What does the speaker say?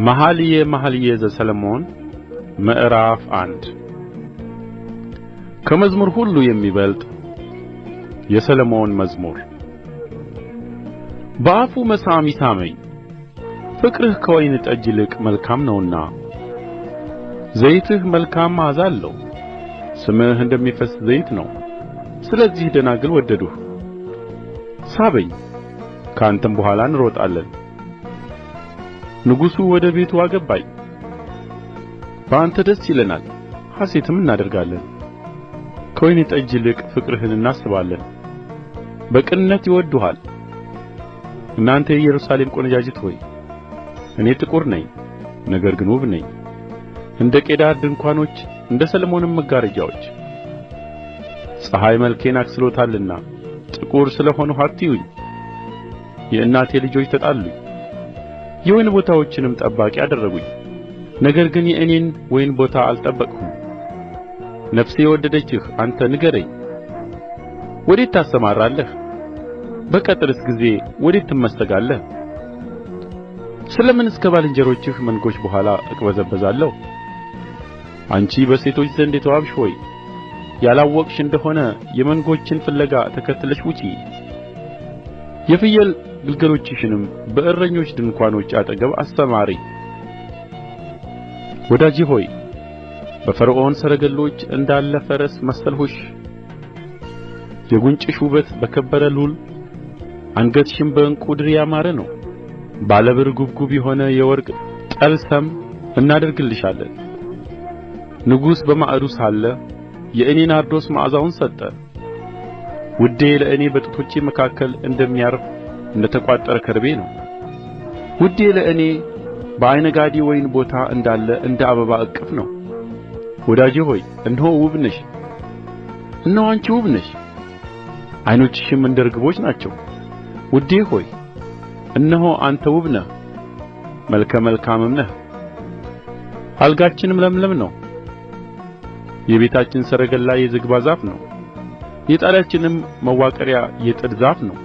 መኃልየ ዘሰሎሞን ምዕራፍ 1 ከመዝሙር ሁሉ የሚበልጥ የሰሎሞን መዝሙር። በአፉ መሳም ይሳመኝ፣ ፍቅርህ ከወይን ጠጅ ይልቅ መልካም ነውና። ዘይትህ መልካም መዓዛ አለው፣ ስምህ እንደሚፈስስ ዘይት ነው። ስለዚህ ደናግል ወደዱህ። ሳበኝ፣ ከአንተም በኋላ እንሮጣለን። ንጉሡ ወደ ቤቱ አገባኝ። በአንተ ደስ ይለናል፣ ሐሤትም እናደርጋለን። ከወይን ጠጅ ይልቅ ፍቅርህን እናስባለን። በቅንነት ይወድዱሃል። እናንተ የኢየሩሳሌም ቈነጃጅት ሆይ፣ እኔ ጥቁር ነኝ፣ ነገር ግን ውብ ነኝ፣ እንደ ቄዳር ድንኳኖች እንደ ሰሎሞንም መጋረጃዎች። ፀሐይ መልኬን አክስሎታልና ጥቁር ስለ ሆንሁ አትዩኝ። የእናቴ ልጆች ተጣሉኝ፣ የወይን ቦታዎችንም ጠባቂ አደረጉኝ። ነገር ግን የእኔን ወይን ቦታ አልጠበቅሁም። ነፍሴ የወደደችህ አንተ ንገረኝ፣ ወዴት ታሰማራለህ? በቀትርስ ጊዜ ወዴት ትመስጋለህ? ስለ ምንስ ከባልንጀሮችህ መንጎች በኋላ እቅበዘበዛለሁ? አንቺ በሴቶች ዘንድ የተዋብሽ ሆይ፣ ያላወቅሽ እንደሆነ የመንጎችን ፍለጋ ተከትለሽ ውጪ። የፍየል ግልገሎችሽንም በእረኞች ድንኳኖች አጠገብ አሰማሪ። ወዳጄ ሆይ፣ በፈርዖን ሰረገሎች እንዳለ ፈረስ መሰልሁሽ። የጕንጭሽ ውበት በከበረ ሉል፣ አንገትሽም በዕንቍ ድሪ ያማረ ነው። ባለ ብር ጕብጕብ የሆነ የወርቅ ጠልሰም እናደርግልሻለን። ንጉሥ በማዕዱ ሳለ የእኔ ናርዶስ መዓዛውን ሰጠ። ውዴ ለእኔ በጡቶቼ መካከል እንደሚያርፍ እንደ ተቋጠረ ከርቤ ነው። ውዴ ለእኔ በዓይንጋዲ ወይን ቦታ እንዳለ እንደ አበባ እቅፍ ነው። ወዳጄ ሆይ፣ እነሆ ውብ ነሽ፣ እነሆ አንቺ ውብ ነሽ፣ ዓይኖችሽም እንደ ርግቦች ናቸው። ውዴ ሆይ፣ እነሆ አንተ ውብ ነህ፣ መልከ መልካምም ነህ። አልጋችንም ለምለም ነው፣ የቤታችን ሰረገላ የዝግባ ዛፍ ነው፣ የጣሪያችንም መዋቀሪያ የጥድ ዛፍ ነው።